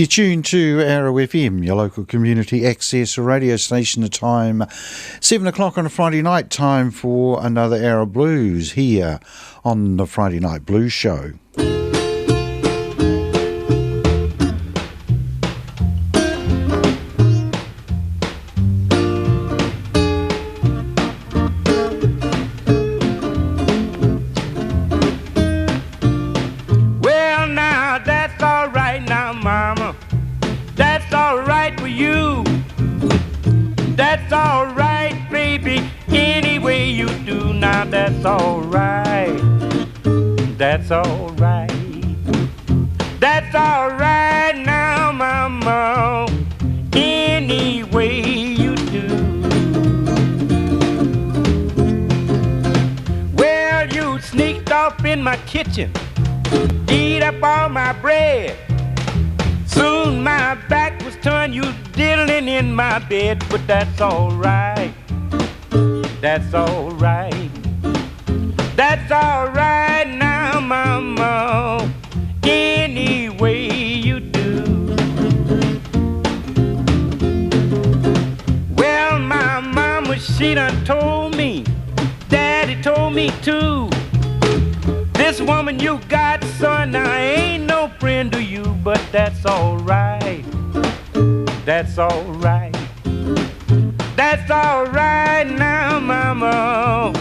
You're tuned to Arrow FM, your local community access radio station. The time 7 o'clock on a Friday night, time for another Arrow Blues here on the Friday Night Blues Show. That's alright, baby, any way you do now, that's alright. That's alright. That's alright now, mama, any way you do. Well, you sneaked off in my kitchen, eat up all my bread. Soon my back was turned, you diddling in my bed, but that's alright. That's alright. That's alright now, mama, any way you do. Well, my mama, she done told me, daddy told me too. This woman you got, son, I ain't no friend to you, but that's alright. That's alright. That's alright now, mama,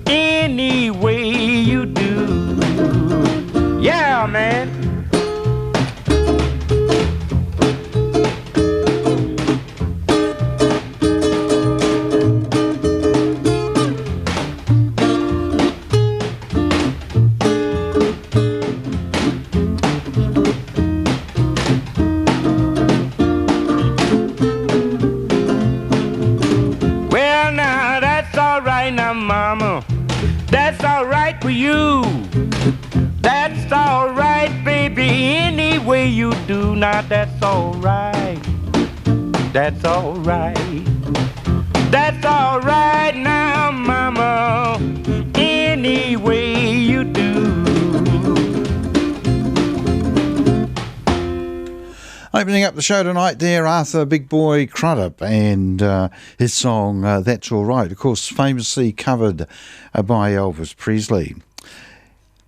any way you do. Yeah, man. Now, mama, that's alright for you. That's alright, baby, any way you do. Now, that's alright. That's alright. That's alright now, mama, any way you do. Opening up the show tonight there, Arthur Big Boy Crudup and his song That's All Right, of course famously covered by Elvis Presley.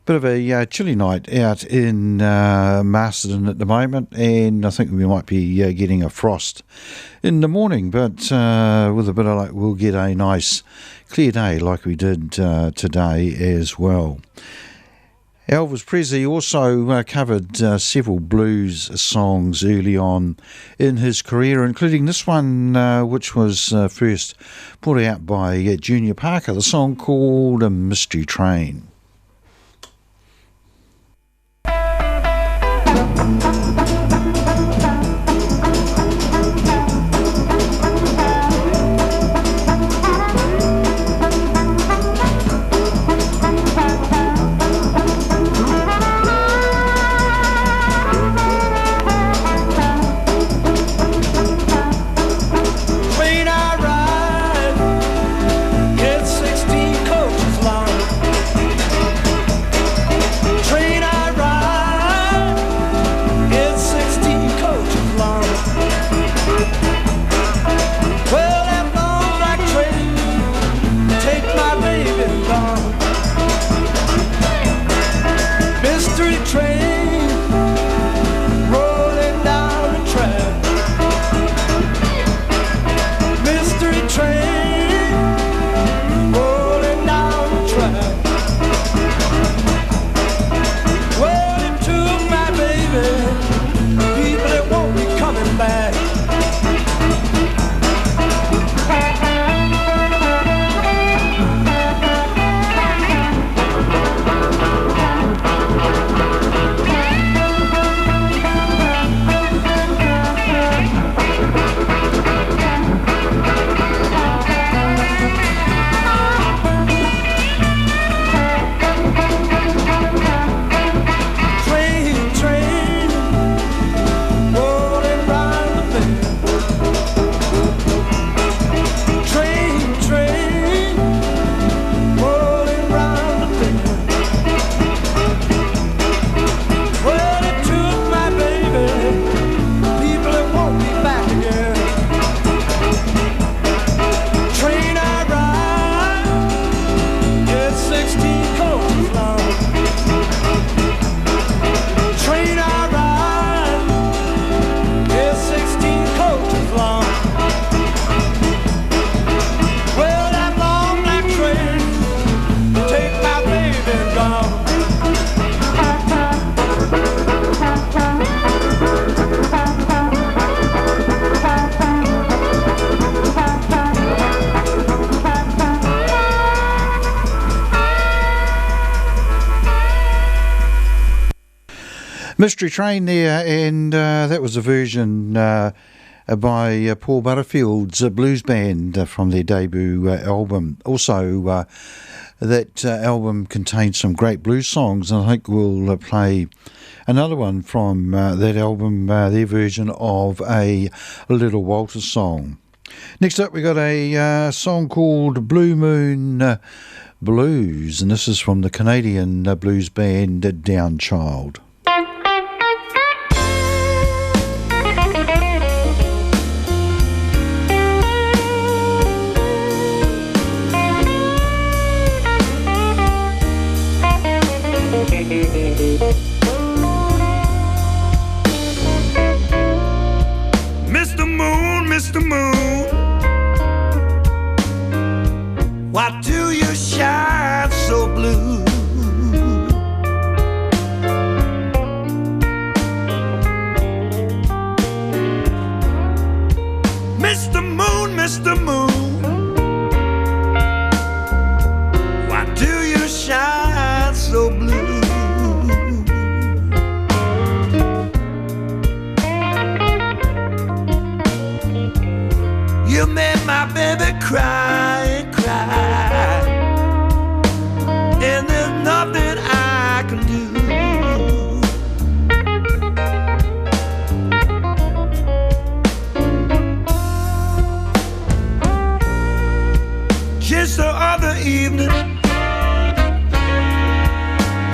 Bit of a chilly night out in Masterton at the moment, and I think we might be getting a frost in the morning, but with a bit of luck we'll get a nice clear day like we did today as well. Elvis Presley also covered several blues songs early on in his career, including this one, which was first put out by Junior Parker, the song called Mystery Train. Mystery Train there, and that was a version by Paul Butterfield's blues band from their debut album. Also, that album contains some great blues songs, and I think we'll play another one from that album, their version of a Little Walter song. Next up, we got a song called Blue Moon Blues, and this is from the Canadian blues band Downchild. Mr. Moon, why do you shine so blue? Mr. Moon, why do you shine so blue? You made my baby cry and cry, and there's nothing I can do. Just the other evening,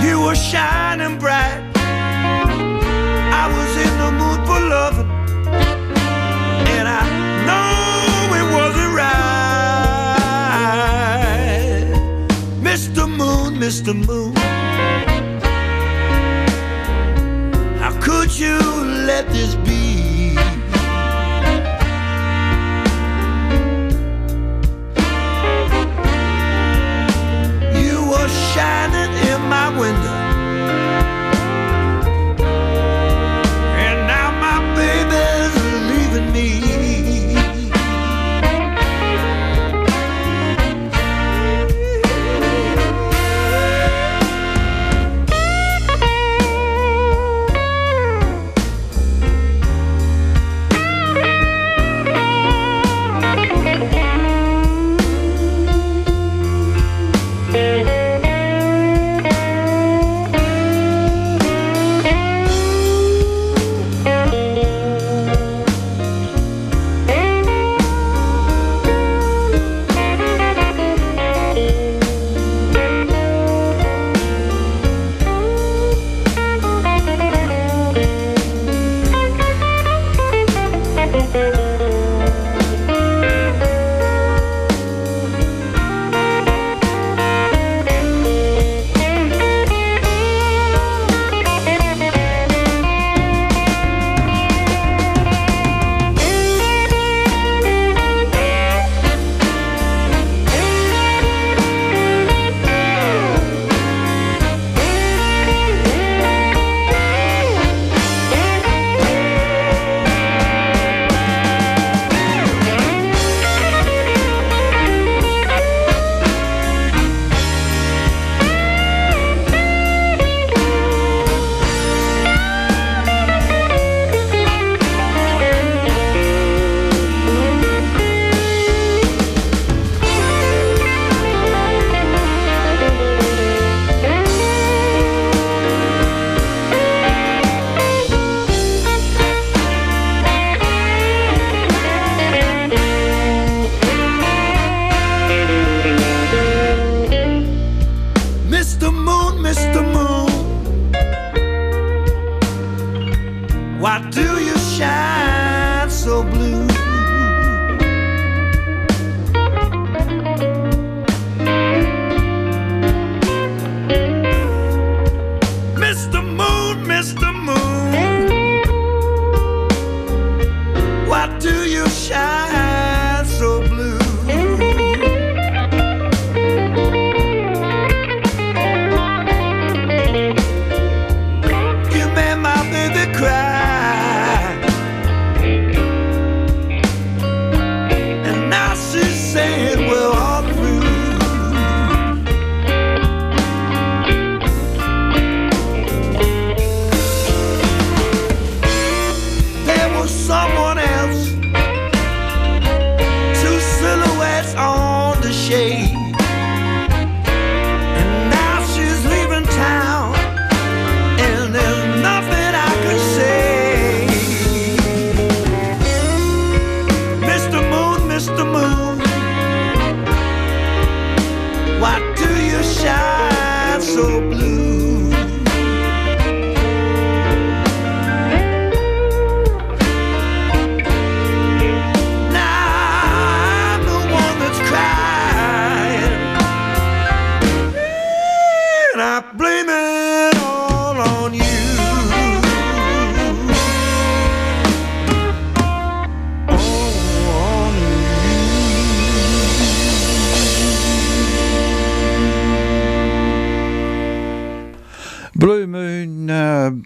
you were shining bright. I was in the mood for loving, and I know it wasn't right. Mr. Moon, how could you let this be? You were shining in my window, and now my baby's leaving me.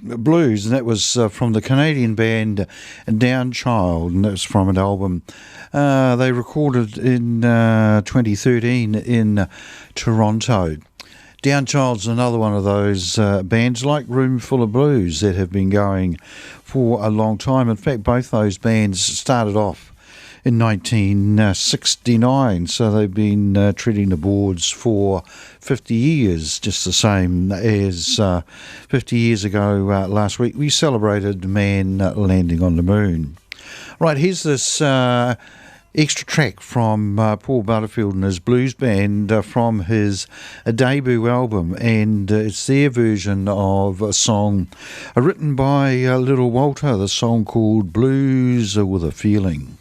Blues, and that was from the Canadian band Downchild, and that was from an album they recorded in 2013 in Toronto. Downchild's another one of those bands like Room Full of Blues that have been going for a long time. In fact, both those bands started off in 1969, so they've been treading the boards for 50 years, just the same as 50 years ago last week we celebrated man landing on the moon. Right, here's this extra track from Paul Butterfield and his blues band from his debut album, and it's their version of a song written by Little Walter, the song called Blues with a Feeling.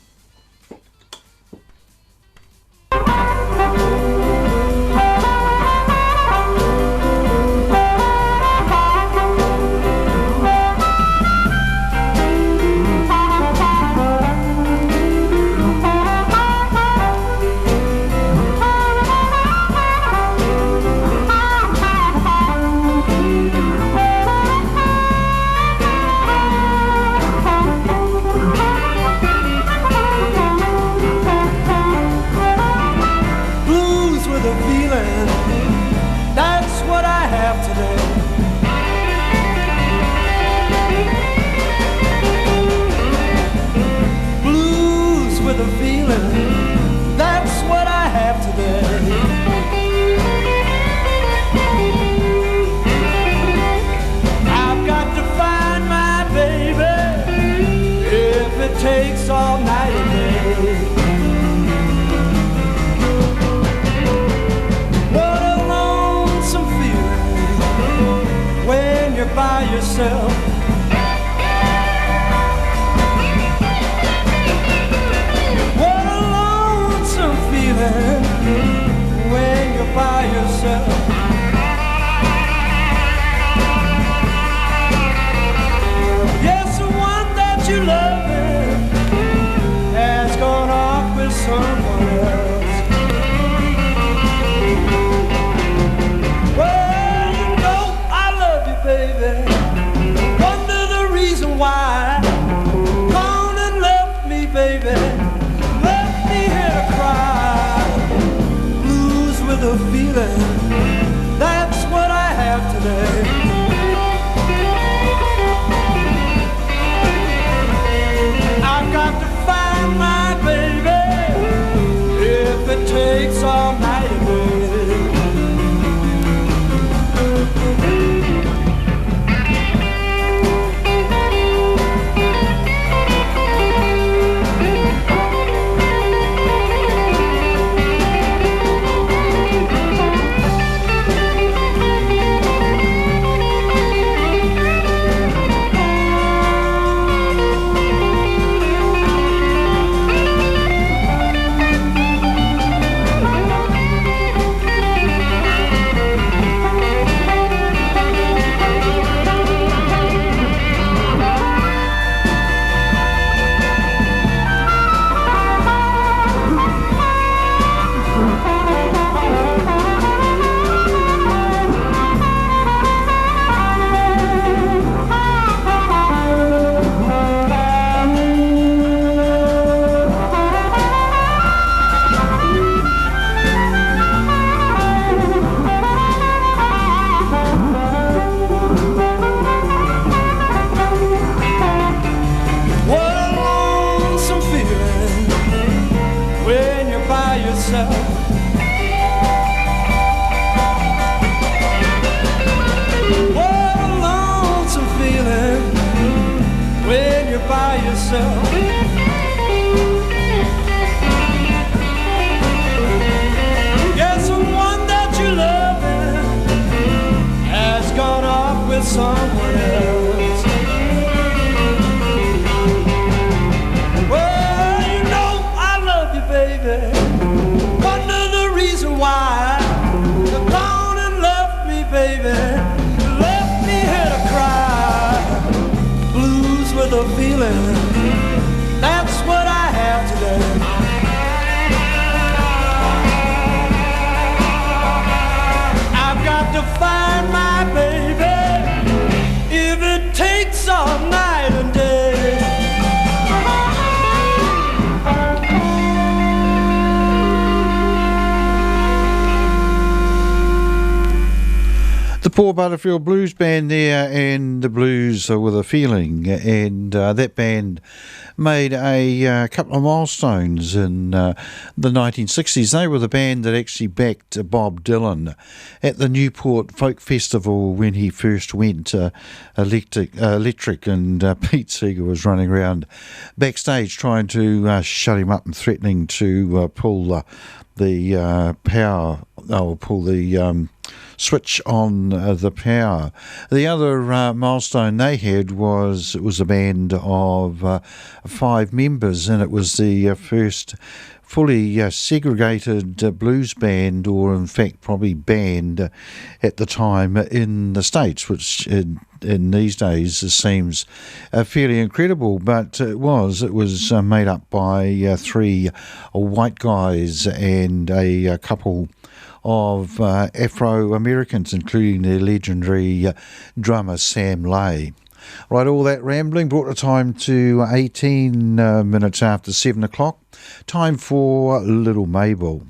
By yourself, what a lonesome feeling when you're by yourself. Yes, the one that you love has gone off with someone else. Wonder the reason why. Gone and left me, baby. Left me here to cry. Blues with a feeling. That's what I have today. I've got to find my baby. If it takes all night and day. Yes, the one that you love has gone off with someone else. Well, you know I love you, baby. Wonder the reason why. You're gone and left me, baby. Left me here to cry. Blues with a feeling. That's what I have today. I've got to find my baby. If it Paul Butterfield Blues Band there, and the blues with a feeling, and that band made a couple of milestones in the 1960s. They were the band that actually backed Bob Dylan at the Newport Folk Festival when he first went electric, and Pete Seeger was running around backstage trying to shut him up and threatening to pull the power, pull the switch on the power. The other milestone they had was it was a band of 5 members, and it was the first fully segregated blues band, or in fact probably band at the time in the States, which in these days seems fairly incredible, but it was made up by 3 white guys and a couple of Afro-Americans, including their legendary drummer Sam Lay. Right, all that rambling brought the time to 18 minutes after 7 o'clock. Time for Little Mabel.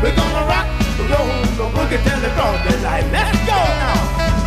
We're gonna rock, roll, the boogie till the broad daylight. Let's go now.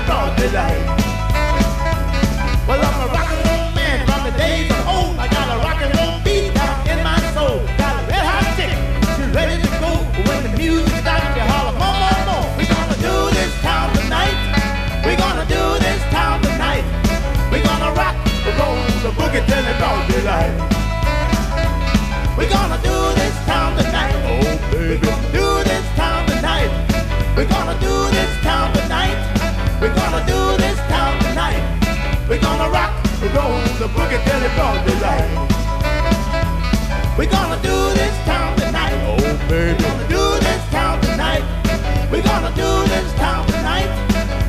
broad daylight. Well, I'm a rock and roll man from the days of old. I got a rock and roll beat down in my soul. Got a red hot chick, she's ready to go. When the music starts to holler, more, more, more. We're gonna do this town tonight. We're gonna do this town tonight. We're gonna rock, roll the boogie till it's broad daylight. We're gonna do this town tonight. Oh, baby. We're gonna do this town tonight. We're gonna do this town tonight. We're gonna do this town tonight. We're gonna rock, roll the boogie till it's broad daylight. We're gonna do this town tonight. Oh, baby. We're gonna do this town tonight. We're gonna do this town tonight.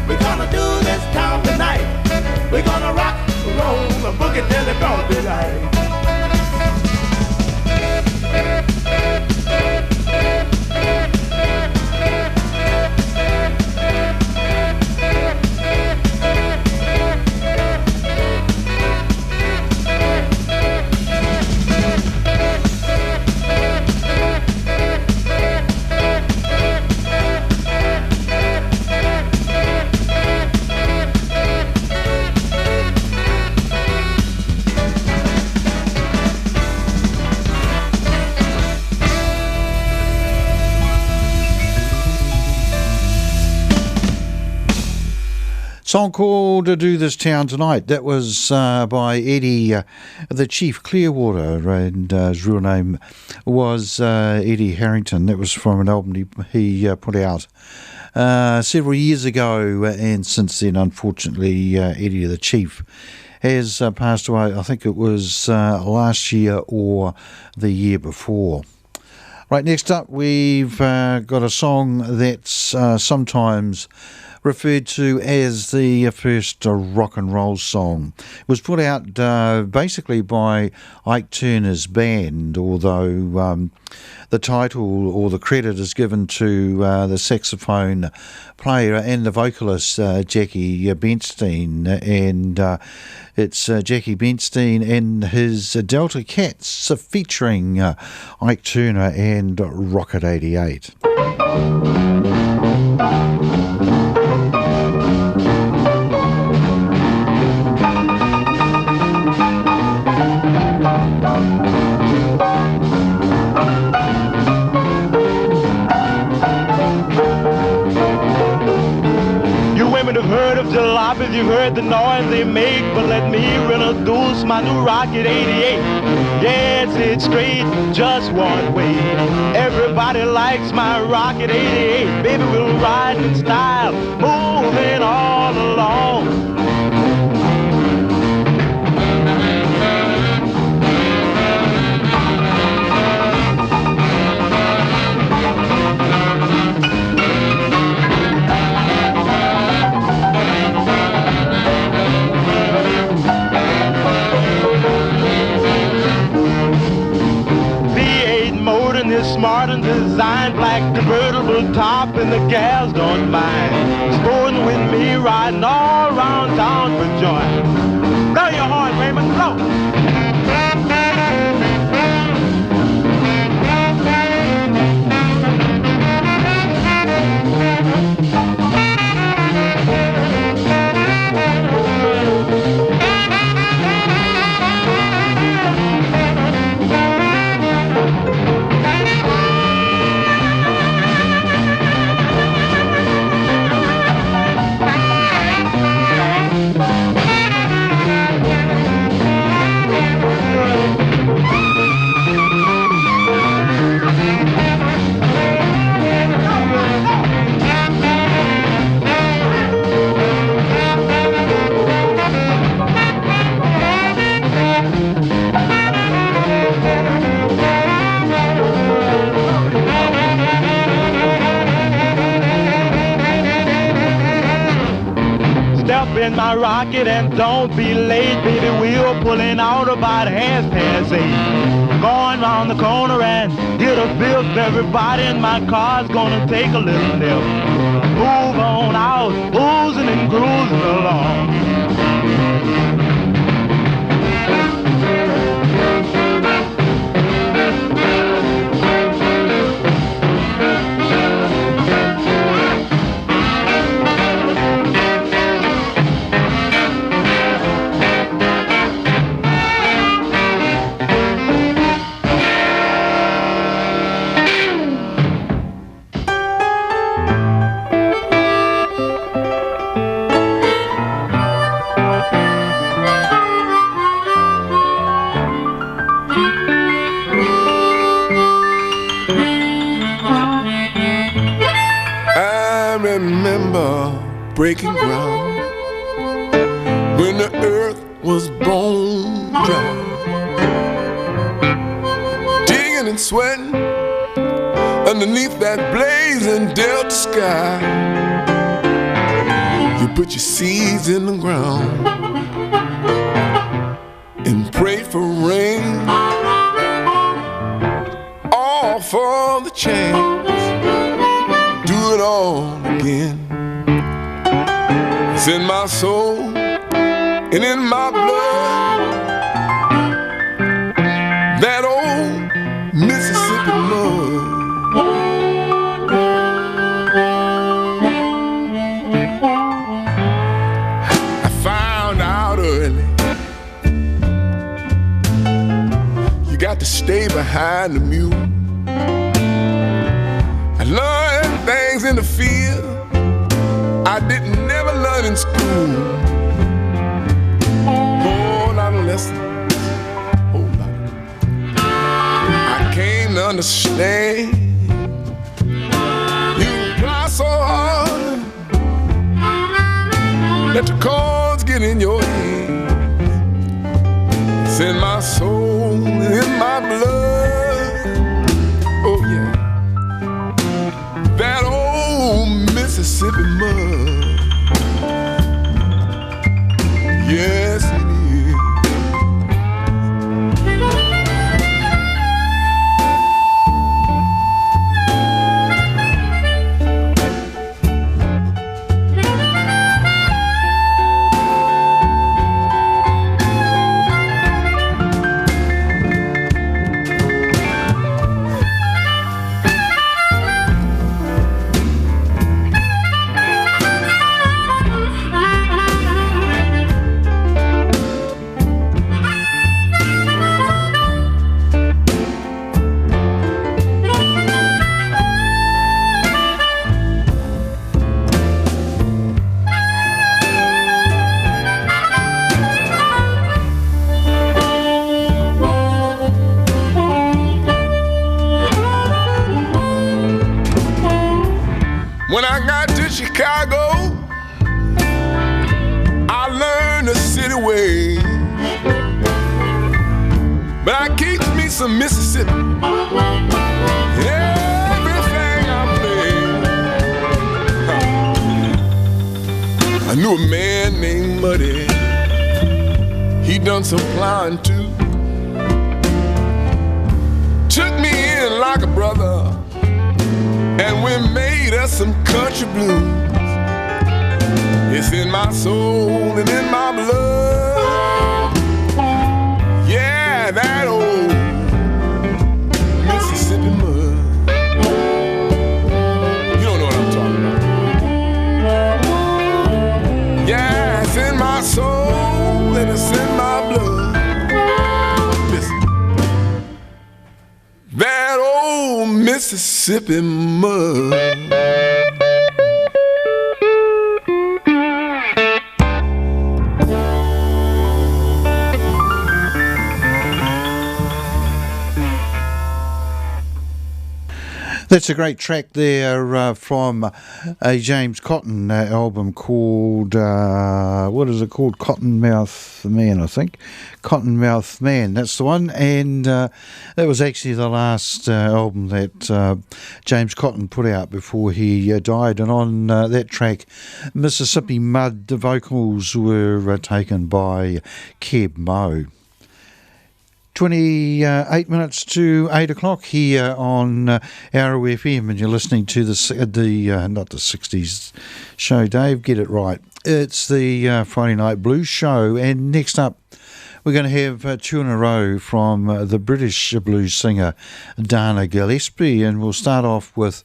We're gonna do this town tonight. We're gonna rock, roll the boogie till it's broad daylight. Song called To Do This Town Tonight. That was by Eddie, the Chief Clearwater, and his real name was Eddie Harrington. That was from an album he put out several years ago, and since then, unfortunately, Eddie the Chief has passed away. I think it was last year or the year before. Right, next up, we've got a song that's sometimes referred to as the first rock and roll song. It was put out basically by Ike Turner's band, although the title or the credit is given to the saxophone player and the vocalist Jackie Bentstein, and it's Jackie Bentstein and his Delta Cats featuring Ike Turner and Rocket 88. Jalopies, you've heard the noise they make, but let me introduce my new Rocket 88. Yes, it's straight, just one way. Everybody likes my Rocket 88. Baby, we'll ride in style, moving all along. Smart and designed, black convertible top, and the gals don't mind. Sporting with me, riding all around town for joy. Blow your horn, Raymond, blow! In my rocket and don't be late, baby. We're pulling out about 8:30. Going round the corner and get a fifth. Everybody in my car's gonna take a little nip. Move on out, oozing and cruising along. aching ground when the earth was bone dry. Digging and sweating underneath that blazing delta sky. You put your seeds in the ground and pray for rain, all for the chance. Do it all again. It's in my soul and in my blood, that old Mississippi mud. I found out early you got to stay behind the mule. I learned things in the field I didn't never learn in school. Whole lot of lessons, whole lot of I came to understand. You try so hard, let the cards get in your hands. It's in my soul, in my blood. Oh yeah, that old Mississippi mud. Yes, it is. When I got to Chicago, I learned the city way. But I keep me some Mississippi. Everything I play. I knew a man named Muddy. He done some plowing too. Took me in like a brother, and we made us some country blues. It's in my soul and in my blood. Yeah, that old Mississippi mud. You don't know what I'm talking about. Yeah, it's in my soul and it's in my blood. Listen. That old Mississippi mud. That's a great track there from a James Cotton album called, what is it called? Cottonmouth Man, I think. Cottonmouth Man, that's the one. And that was actually the last album that James Cotton put out before he died. And on that track, Mississippi Mud, the vocals were taken by Keb Mo. 28 minutes to 8 o'clock here on Arrow FM, and you're listening to the not the 60s show, Dave, get it right. It's the Friday Night Blues show, and next up we're going to have two in a row from the British blues singer Dana Gillespie, and we'll start off with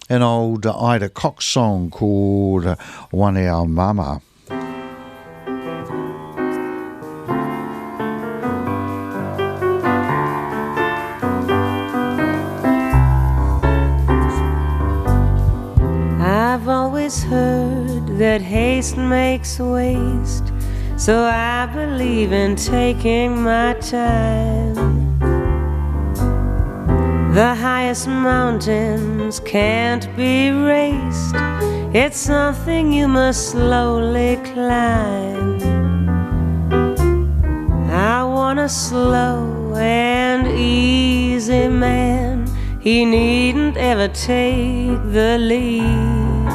an old Ida Cox song called One Hour Mama. I've always heard that haste makes waste, so I believe in taking my time. The highest mountains can't be raced It's something you must slowly climb. I want a slow and easy man. He needn't ever take the lead.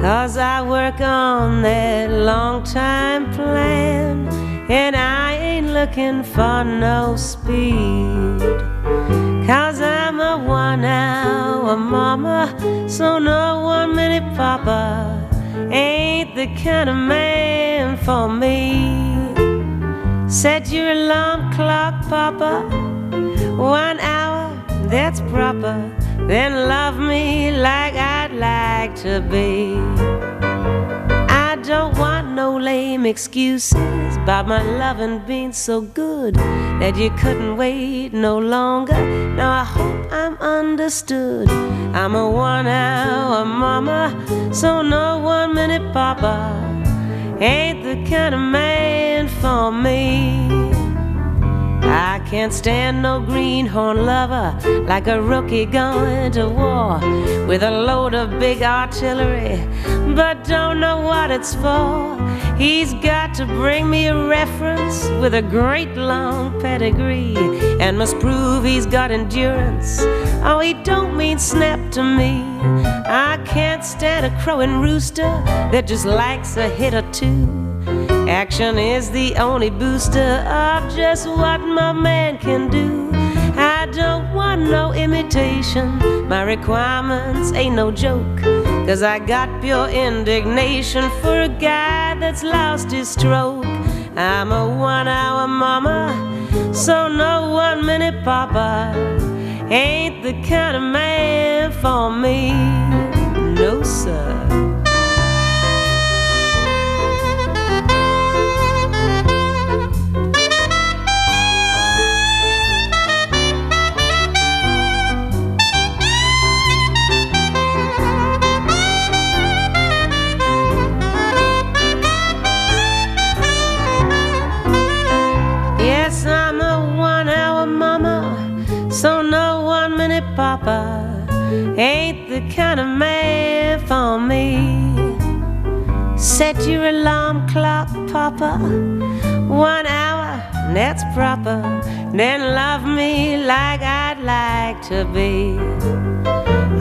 'Cause I work on that long time plan, and I ain't looking for no speed. 'Cause I'm a 1-hour mama, so no 1-minute papa ain't the kind of man for me. Set your alarm clock, papa, 1 hour, that's proper. Then love me like I'd like to be. I don't want no lame excuses about my loving being so good that you couldn't wait no longer. Now I hope I'm understood. I'm a 1-hour mama, so no 1-minute papa ain't the kind of man for me. I can't stand no greenhorn lover like a rookie going to war with a load of big artillery, but don't know what it's for. He's got to bring me a reference with a great long pedigree and must prove he's got endurance. Oh, he don't mean snap to me. I can't stand a crowing rooster that just likes a hit or two. Action is the only booster of just what my man can do. I don't want no imitation. My requirements ain't no joke. 'Cause I got pure indignation for a guy that's lost his stroke. I'm a 1-hour mama, so no 1-minute papa ain't the kind of man for me. No, sir. So no 1-minute papa ain't the kind of man for me. Set your alarm clock, papa, 1 hour, that's proper. Then love me like I'd like to be.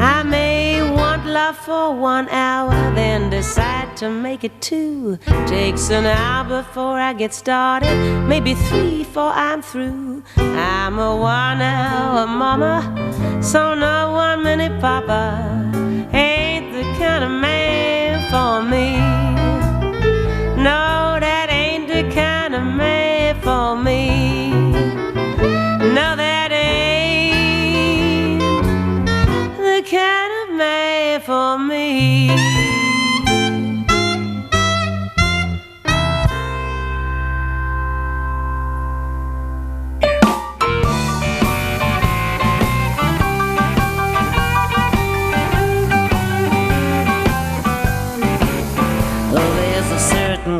I may want love for 1 hour, then decide to make it 2. Takes an hour before I get started, maybe 3 before I'm through. I'm a 1-hour mama, so no 1-minute papa ain't the kind of man for me. No, that ain't the kind of man for me. No, that ain't the kind of man for me.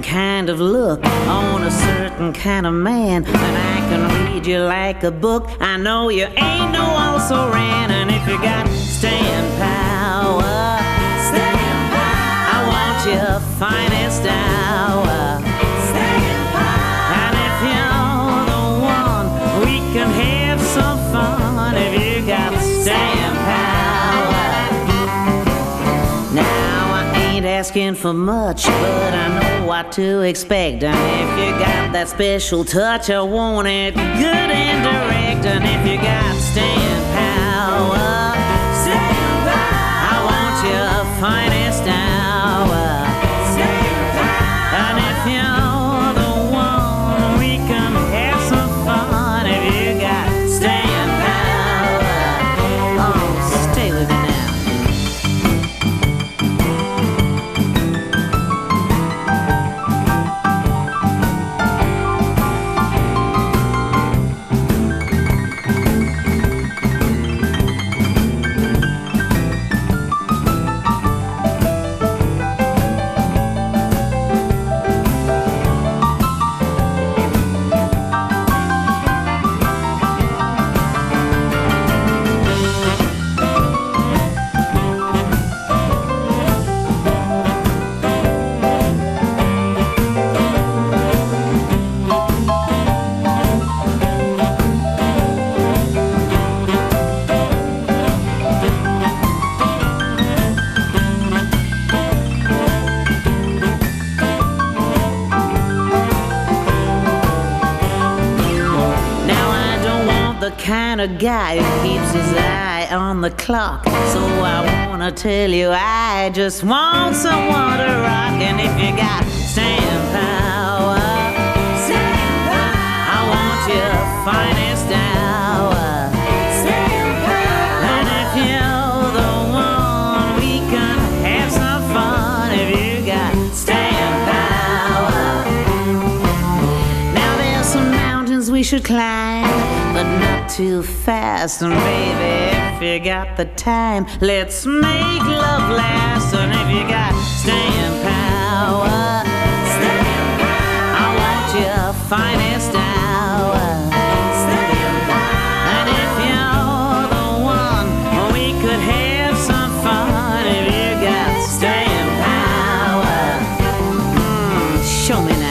Kind of look on a certain kind of man, and I can read you like a book. I know you ain't no also ran, and if you got staying power, staying power, I want your finest hour, staying power. And if you're the one, we can have some fun. If you got staying power, now I ain't asking for much, but I know what to expect. And if you got that special touch, I want it good and direct. And if you got staying power, staying power, I want your finest hour, staying power. And if you're the one, we can have some fun. If you got staying power, oh, stay with me now. kind of guy who keeps his eye on the clock. So I wanna tell you, I just want someone to rock. And if you got staying power, I want your finest hour. And if you're the one, we can have some fun. If you got staying power. Now there's some mountains we should climb, but not too fast. And baby, if you got the time, let's make love last. And if you got staying power, I want your finest hour. And if you're the one, we could have some fun. If you got staying power, show me now.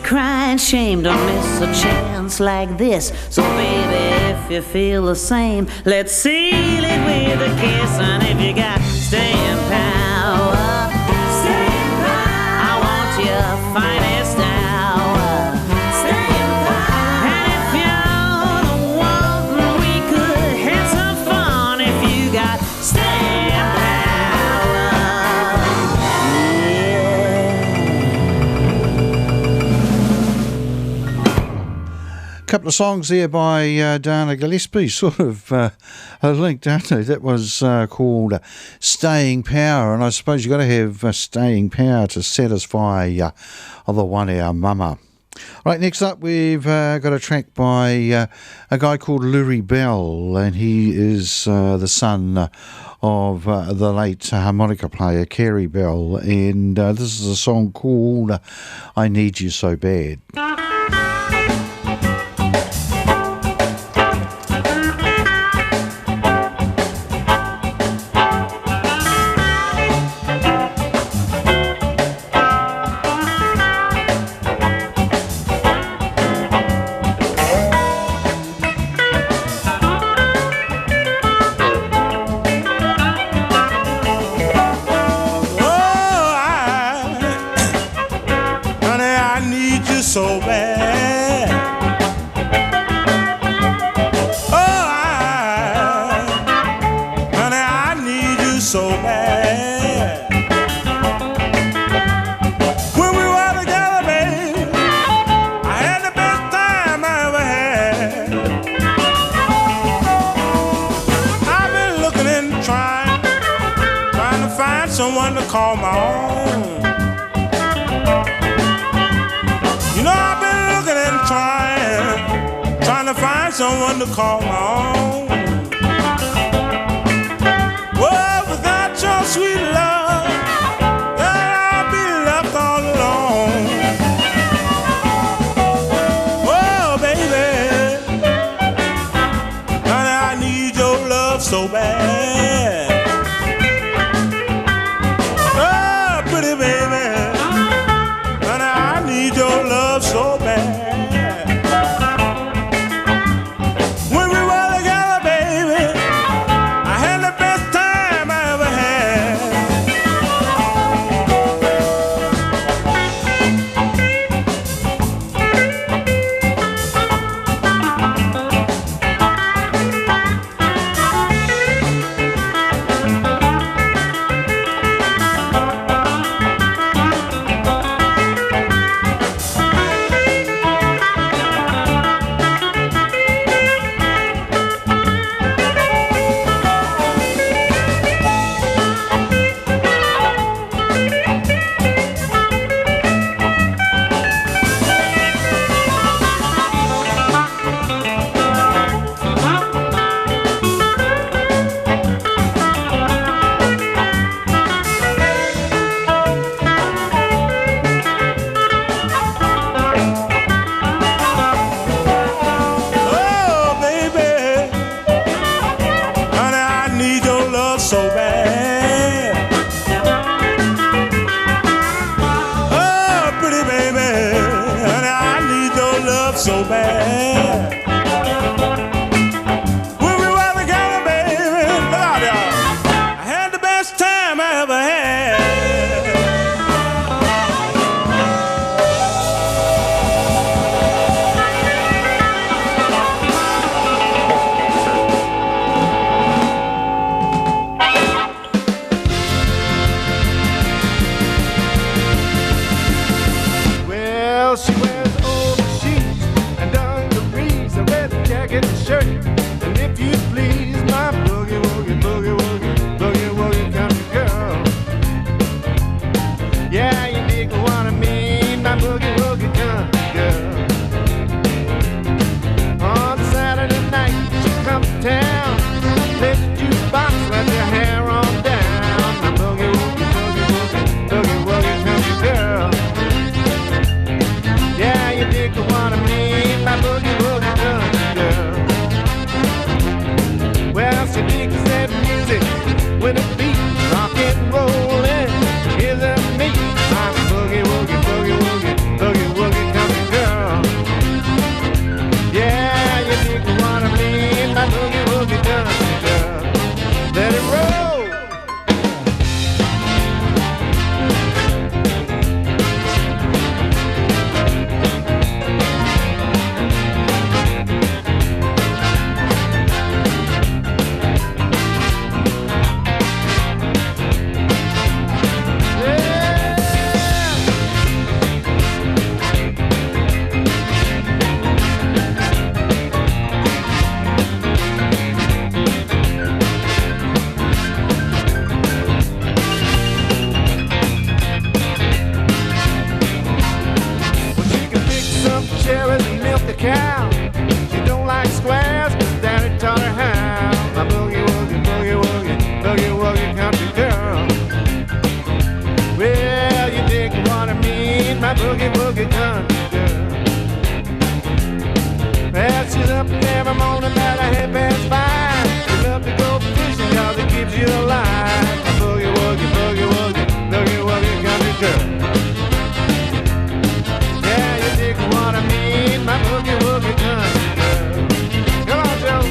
Crying shame to miss a chance like this. So baby, if you feel the same, let's seal it with a kiss. And if you got staying power, I want your finest hour. And if you're the one, we could have some fun. If you got staying power, Couple of songs there by Dana Gillespie, sort of linked, aren't they? That was called Staying Power, and I suppose you've got to have staying power to satisfy the one hour mama. Right, next up we've got a track by a guy called Lurie Bell, and he is the son of the late harmonica player Kerry Bell, and this is a song called I Need You So Bad. So bad. Oh, honey, I need you so bad. When we were together, babe, I had the best time I ever had. I've been looking and trying to find someone to call my own. You know, I've been looking and trying to find someone to call my own. Well, without your sweet love, then I'll be left all alone. Oh, baby, honey, I need your love so bad. Oh, pretty baby, your love so bad. When we were together, baby, I had the best time I ever had. love so bad. When we were together, baby, look out, y'all. I had the best time I ever had. Well, she wears overshoes and dungarees, a red jacket and shirt. And if you please, my boogie woogie, boogie woogie, boogie woogie country girl. Yeah, you dig what I mean, my boogie woogie country girl. On Saturday night, she comes to town, play the jukebox, let your hair on down. My boogie woogie, boogie woogie, boogie woogie country girl. Yeah, you dig what I mean, my boogie woogie country girl. Well, she digs that music with a beat, rock and rollin'. Isn't me, my boogie woogie, boogie woogie, boogie woogie country girl. Yeah, you dig what I mean, my boogie woogie country girl. Let it roll. Cherries and milk the cow. She don't like squares, cause daddy taught her how. My boogie woogie, boogie woogie, boogie woogie country girl. Well, you dig what I mean, my boogie woogie country girl. Well, she's up every morning about 5:30. She love to go fishing cause it keeps you alive. My boogie woogie, boogie woogie, boogie woogie country girl. Yeah, you dig what I mean, my boogie woogie country girl. Come on, Joe.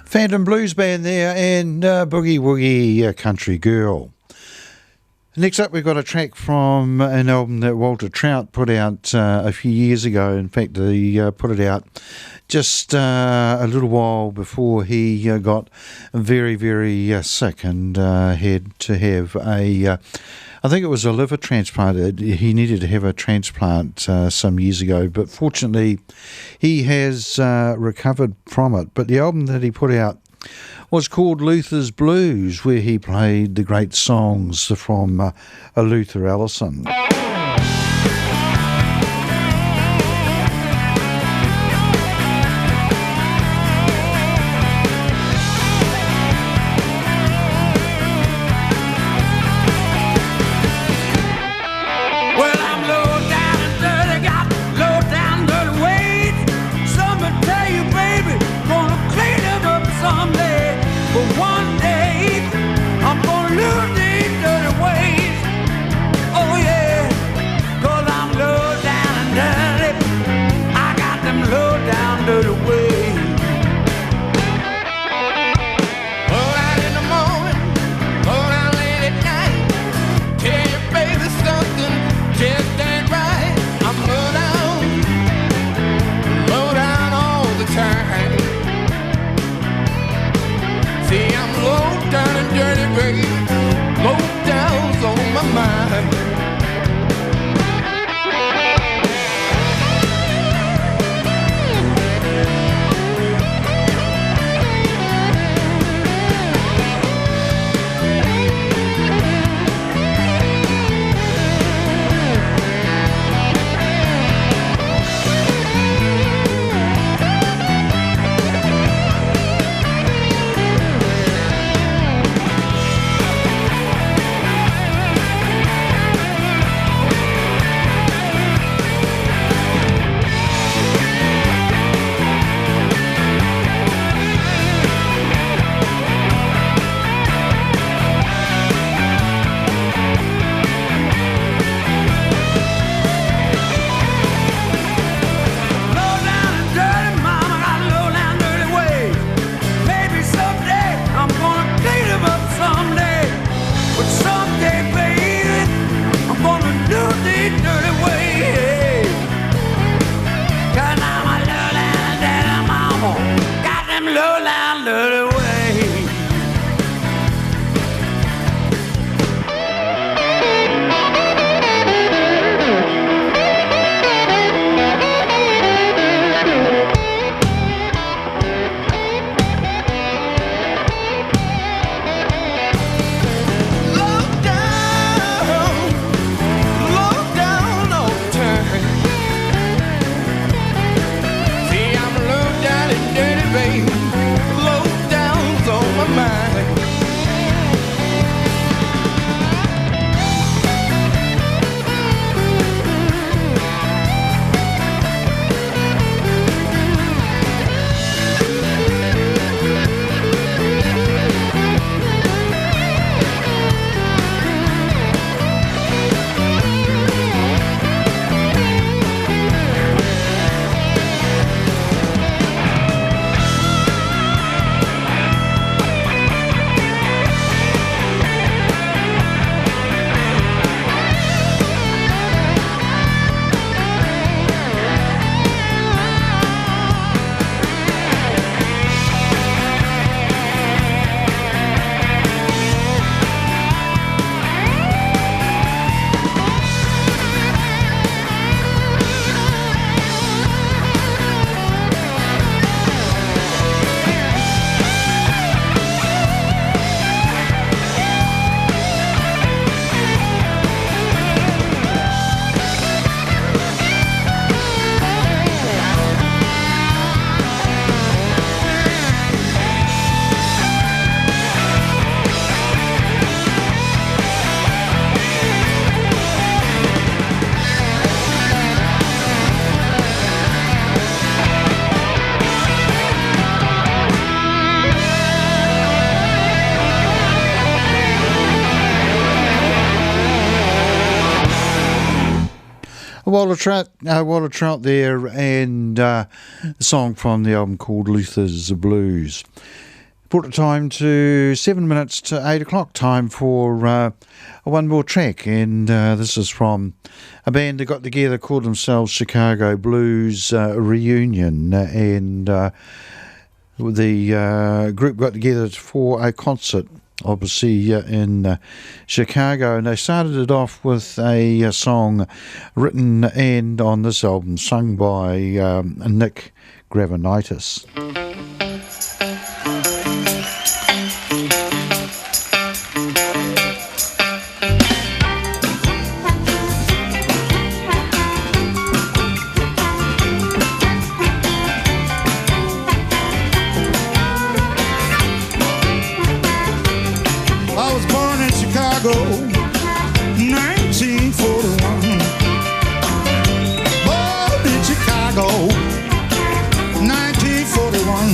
Phantom Blues Band there and Boogie Woogie Country Girl. Next up, we've got a track from an album that Walter Trout put out a few years ago. In fact, he put it out just a little while before he got very, very sick and had to have I think it was a liver transplant. He needed to have a transplant some years ago, but fortunately he has recovered from it. But the album that he put out was called Luther's Blues, where he played the great songs from Luther Allison. Walter Trout there, and a song from the album called Luther's Blues. Brought the time to 7 minutes to 8 o'clock. Time for one more track, and this is from a band that got together called themselves Chicago Blues Reunion, and the group got together for a concert, obviously in Chicago, and they started it off with a song written and on this album sung by Nick Gravenitis. I was born in Chicago, 1941. Born in Chicago, 1941.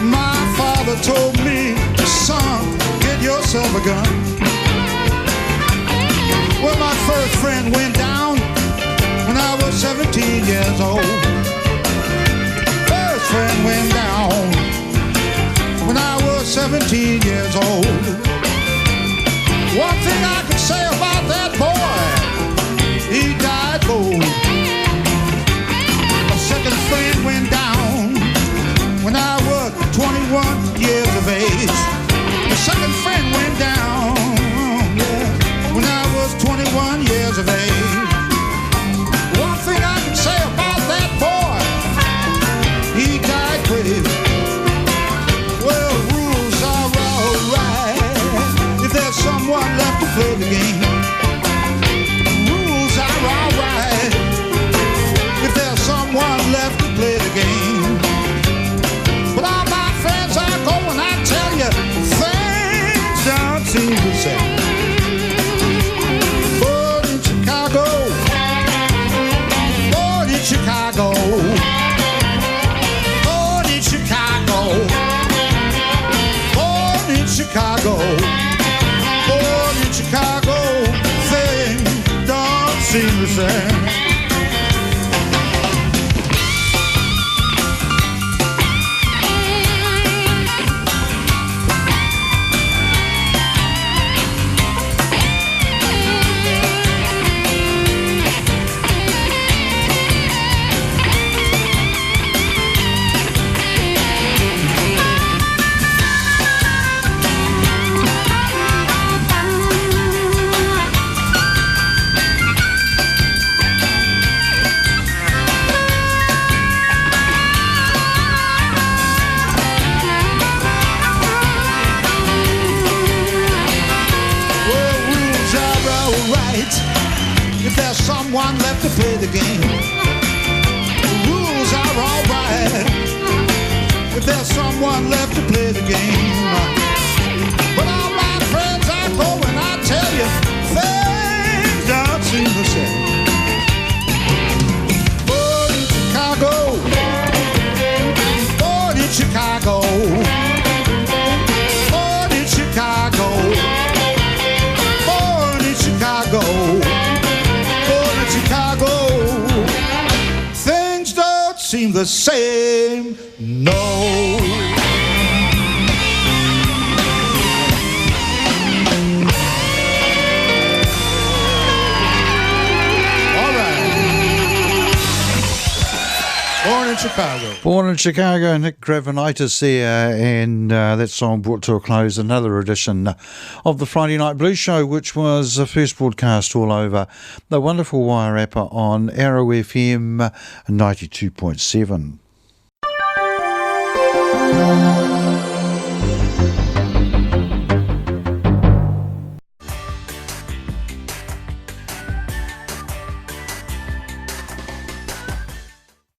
My father told me, son, get yourself a gun. Well, my first friend went down when I was 17 years old. First friend went down when I was 17 years old. One thing I can say about that boy, he died bold. My second friend went down when I was 21 years of age. My second friend went down, yeah, when I was 21 years of age. One thing I can say about that boy, he died brave. Well, rules are alright if there's someone left to play the game. Rules are alright if there's someone left to play the game. But all my friends are going, I tell you, things don't seem the same. Born in Chicago, born in Chicago, born in Chicago, born in Chicago, born in Chicago, things don't seem the same. If there's someone left to play the game, the rules are alright. If there's someone left to play the game, but all my friends are going, I tell you, things don't seem the same. Born in Chicago, born in Chicago, born in Chicago, born in Chicago. Chicago, things don't seem the same, no. All right. Born in Chicago. Born in Chicago, Nick Gravenitis there, and that song brought to a close another edition of the Friday Night Blues Show, which was first broadcast all over the wonderful Wairarapa on Arrow FM 92.7.